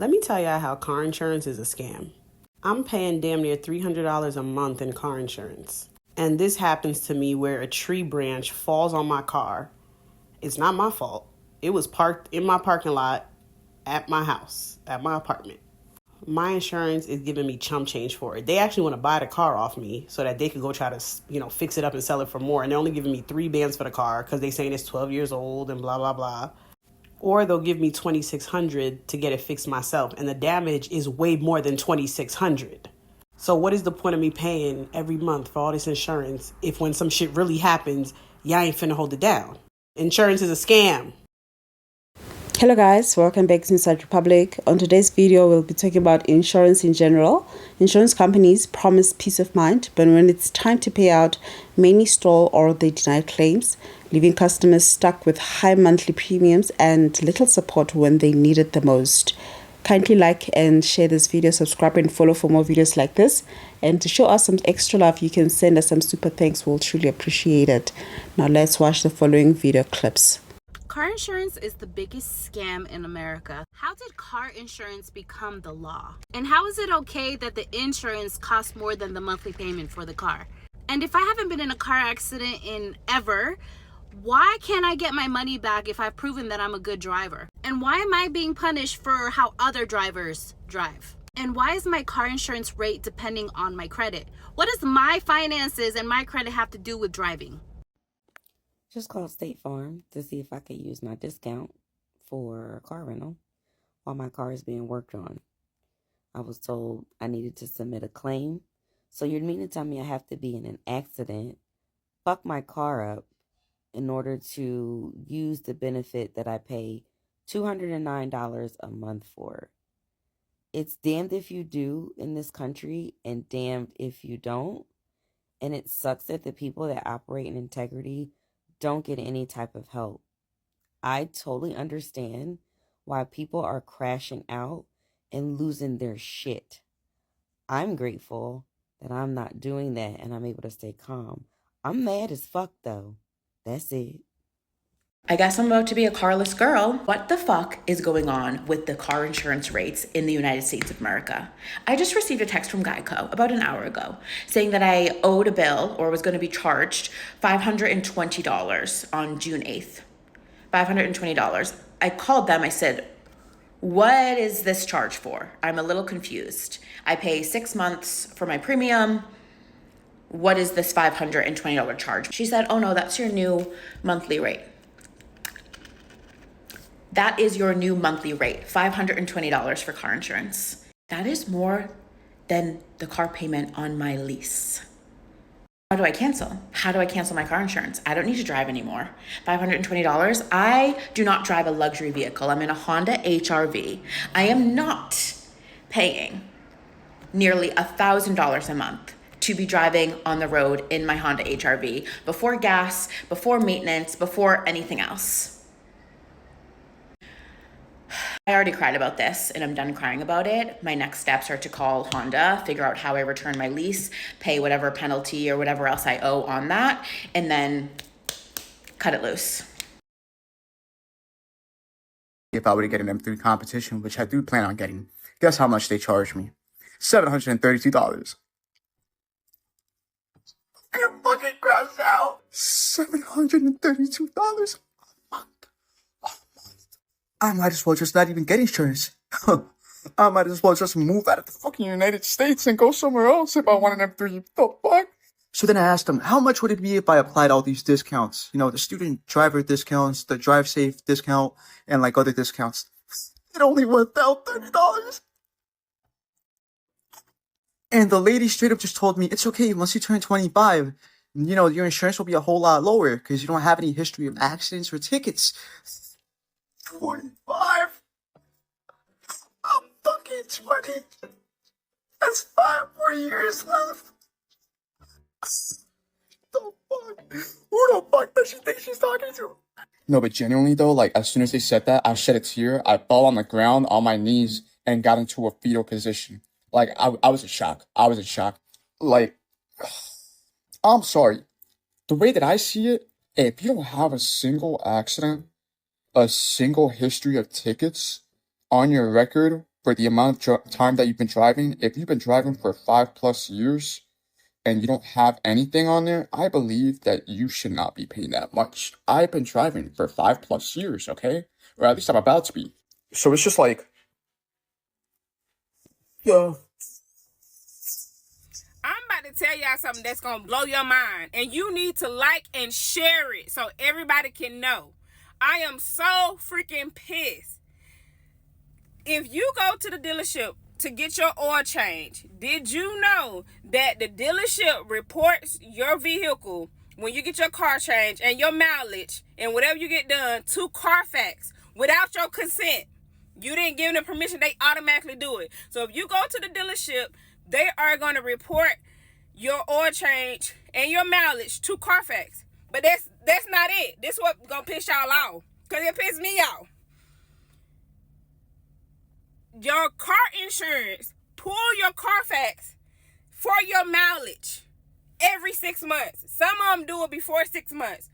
Let me tell y'all how car insurance is a scam. I'm paying damn near $300 a month in car insurance. And this happens to me where a tree branch falls on my car. It's not my fault. It was parked in my parking lot at my house, at my apartment. My insurance is giving me chump change for it. They actually want to buy the car off me so that they could go try to, fix it up and sell it for more. And they're only giving me 3 bands for the car because they're saying it's 12 years old and blah, blah, blah. Or they'll give me $2,600 to get it fixed myself. And the damage is way more than $2,600. So what is the point of me paying every month for all this insurance if when some shit really happens, y'all ain't finna hold it down? Insurance is a scam. Hello guys, welcome back to Inside Republic. On today's video, we'll be talking about insurance in general. Insurance companies promise peace of mind, but when it's time to pay out, many stall or they deny claims, leaving customers stuck with high monthly premiums and little support when they need it the most. Kindly like and share this video, subscribe and follow for more videos like this. And to show us some extra love, you can send us some super thanks. We'll truly appreciate it. Now let's watch the following video clips. Car insurance is the biggest scam in America. How did car insurance become the law? And how is it okay that the insurance costs more than the monthly payment for the car? And if I haven't been in a car accident in ever, why can't I get my money back if I've proven that I'm a good driver? And why am I being punished for how other drivers drive? And why is my car insurance rate depending on my credit? What does my finances and my credit have to do with driving? Just called State Farm to see if I could use my discount for a car rental while my car is being worked on. I was told I needed to submit a claim. So you're meaning to tell me I have to be in an accident, fuck my car up, in order to use the benefit that I pay $209 a month for? It's damned if you do in this country and damned if you don't. And it sucks that the people that operate in integrity don't get any type of help. I totally understand why people are crashing out and losing their shit. I'm grateful that I'm not doing that and I'm able to stay calm. I'm mad as fuck though. That's it. I guess I'm about to be a carless girl. What the fuck is going on with the car insurance rates in the United States of America? I just received a text from Geico about an hour ago saying that I owed a bill or was going to be charged $520 on June 8th. $520. I called them. I said, what is this charge for? I'm a little confused. I pay 6 months for my premium. What is this $520 charge? She said, oh no, that's your new monthly rate. That is your new monthly rate, $520 for car insurance. That is more than the car payment on my lease. How do I cancel? How do I cancel my car insurance? I don't need to drive anymore. $520. I do not drive a luxury vehicle. I'm in a Honda HR-V. I am not paying nearly $1,000 a month to be driving on the road in my Honda HR-V before gas, before maintenance, before anything else. I already cried about this and I'm done crying about it. My next steps are to call Honda, figure out how I return my lease, pay whatever penalty or whatever else I owe on that, and then cut it loose. If I were to get an M3 competition, which I do plan on getting, guess how much they charge me? $732. I'm fucking grossed out. $732 a month. I might as well just not even get insurance. I might as well just move out of the fucking United States and go somewhere else if I want an M3. The fuck? So then I asked them, how much would it be if I applied all these discounts? You know, the student driver discounts, the drive safe discount, and like other discounts. It only worked out $30. And the lady straight up just told me, it's okay, once you turn 25, you know, your insurance will be a whole lot lower because you don't have any history of accidents or tickets. 25. I'm fucking 20. That's 5 more years left. The fuck? Who the fuck does she think she's talking to? No, but genuinely though, like as soon as they said that, I shed a tear. I fell on the ground on my knees and got into a fetal position. Like I was in shock. I was in shock. Like, I'm sorry. The way that I see it, if you don't have a single accident, a single history of tickets on your record for the amount of time that you've been driving. If you've been driving for 5+ years and you don't have anything on there, I believe that you should not be paying that much. I've been driving for 5+ years, okay? Or at least I'm about to be. So it's just like, yeah. I'm about to tell y'all something that's going to blow your mind. And you need to like and share it so everybody can know. I am so freaking pissed. If you go to the dealership to get your oil change, did you know that the dealership reports your vehicle when you get your car changed and your mileage and whatever you get done to Carfax without your consent? You didn't give them permission, they automatically do it. So if you go to the dealership, they are going to report your oil change and your mileage to Carfax. But that's not it. This is what's going to piss y'all off. Because it pissed me off. Your car insurance, pull your Carfax for your mileage every 6 months. Some of them do it before 6 months.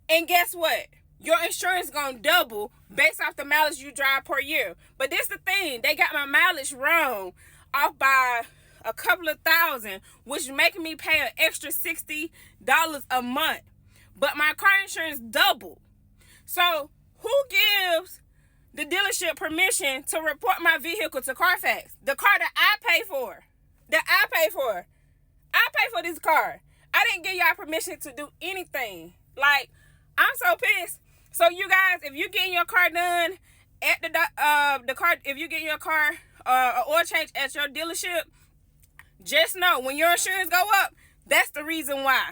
And guess what? Your insurance gonna double based off the mileage you drive per year. But this the thing, they got my mileage wrong off by a couple of thousand, which making me pay an extra $60 a month. But my car insurance doubled. So who gives the dealership permission to report my vehicle to Carfax? The car that I pay for. I pay for this car. I didn't give y'all permission to do anything. Like, I'm so pissed. So you guys, if you getting your car done at if you getting your car oil change at your dealership, just know when your insurance go up, that's the reason why.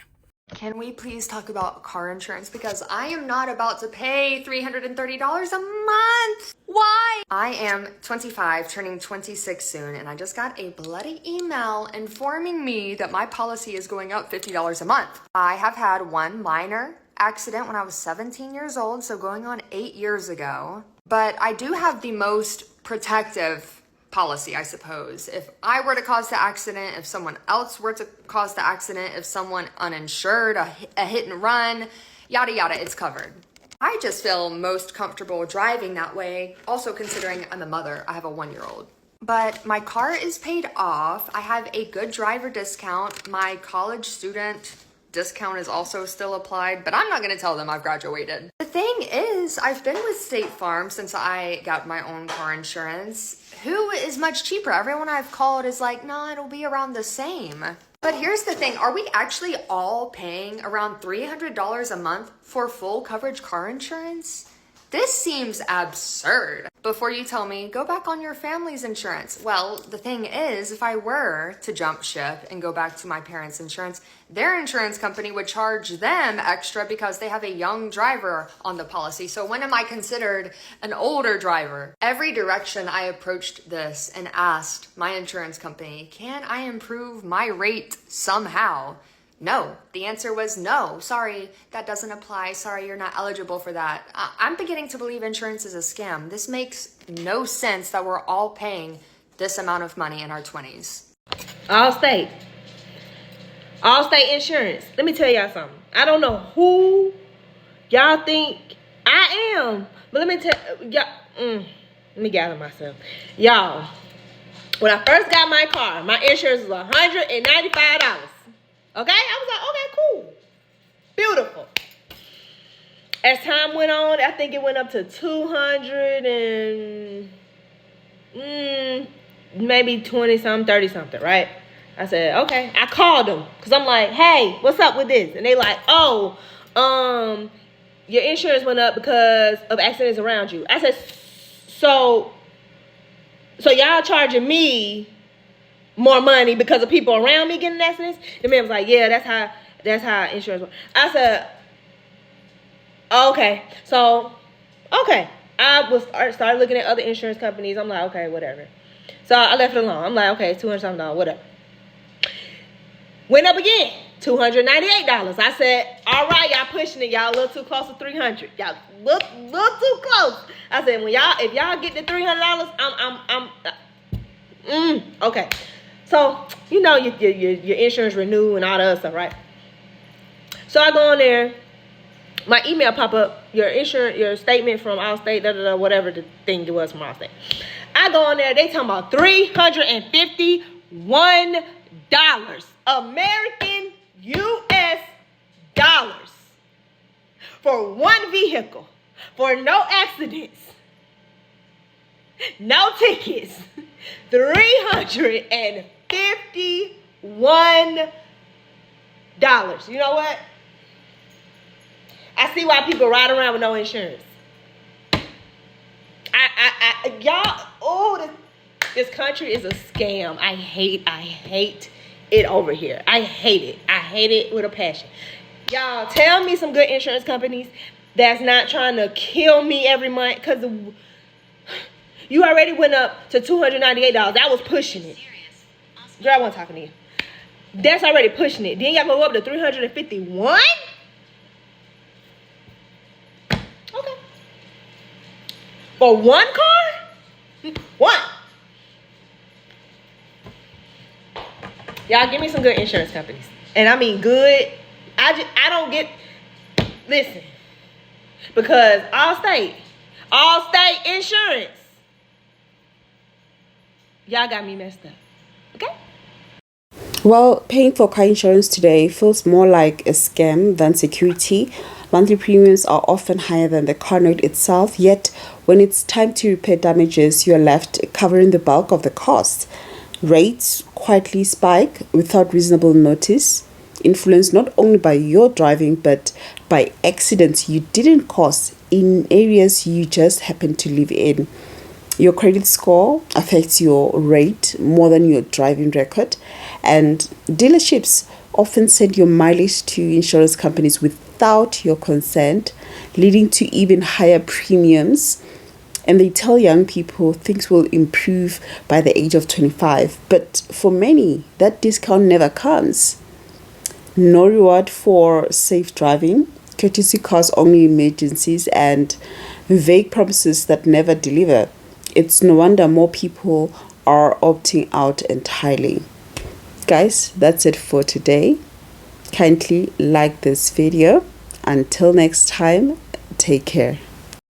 Can we please talk about car insurance? Because I am not about to pay $330 a month. Why? I am 25, turning 26 soon, and I just got a bloody email informing me that my policy is going up $50 a month. I have had one minor accident when I was 17 years old, so going on 8 years ago. But I do have the most protective policy, I suppose. If I were to cause the accident, if someone else were to cause the accident, if someone uninsured, a hit and run, yada yada, it's covered. I just feel most comfortable driving that way, also considering I'm a mother. I have a 1-year-old. But my car is paid off. I have a good driver discount. My college student discount is also still applied, but I'm not going to tell them I've graduated. The thing is, I've been with State Farm since I got my own car insurance. Who is much cheaper? Everyone I've called is like, no, it'll be around the same. But here's the thing, are we actually all paying around $300 a month for full coverage car insurance? This seems absurd. Before you tell me, go back on your family's insurance. Well, the thing is, if I were to jump ship and go back to my parents' insurance, their insurance company would charge them extra because they have a young driver on the policy. So when am I considered an older driver? Every direction I approached this and asked my insurance company, can I improve my rate somehow? No. The answer was no. Sorry, that doesn't apply. Sorry, you're not eligible for that. I'm beginning to believe insurance is a scam. This makes no sense that we're all paying this amount of money in our 20s. Allstate Insurance. Let me tell y'all something. I don't know who y'all think I am, but let me tell y'all. Let me gather myself. Y'all, when I first got my car, my insurance was $195. Okay? I was like, okay, cool. Beautiful. As time went on, I think it went up to 200 and maybe 20 something, 30 something, right? I said, okay. I called them because I'm like, hey, what's up with this? And they like, oh, your insurance went up because of accidents around you. I said, so y'all charging me more money because of people around me getting accidents? The man was like, yeah, that's how insurance works. I said, okay. So, okay. I started looking at other insurance companies. I'm like, okay, whatever. So I left it alone. I'm like, okay, $200 something, whatever. Went up again, $298. I said, all right, y'all pushing it. Y'all a little too close to $300. Y'all look too close. I said, if y'all get the $300, I'm okay. So, you know, your insurance renew and all the other stuff, right? So I go on there, my email pop up, your insurance, your statement from Allstate, whatever the thing it was from Allstate. I go on there, they talking about $351 American US dollars for one vehicle, for no accidents, no tickets. $351. You know what? I see why people ride around with no insurance. Y'all, oh, this country is a scam. I hate it over here. I hate it. I hate it with a passion. Y'all, tell me some good insurance companies that's not trying to kill me every month, because you already went up to $298. That was pushing it. Girl, I wasn't talking to you. That's already pushing it. Then y'all go up to $351? Okay. For one car? One. Y'all give me some good insurance companies. And I mean good. I don't get, listen. Because Allstate Insurance, y'all got me messed up. Okay? Well, paying for car insurance today feels more like a scam than security. Monthly premiums are often higher than the car note itself, yet when it's time to repair damages, you're left covering the bulk of the cost. Rates quietly spike without reasonable notice, influenced not only by your driving but by accidents you didn't cause in areas you just happen to live in. Your credit score affects your rate more than your driving record, and dealerships often send your mileage to insurance companies without your consent, leading to even higher premiums. And they tell young people things will improve by the age of 25, but for many, that discount never comes. No reward for safe driving, courtesy cars only emergencies, and vague promises that never deliver. It's no wonder more people are opting out entirely. Guys, that's it for today. Kindly like this video. Until next time, take care.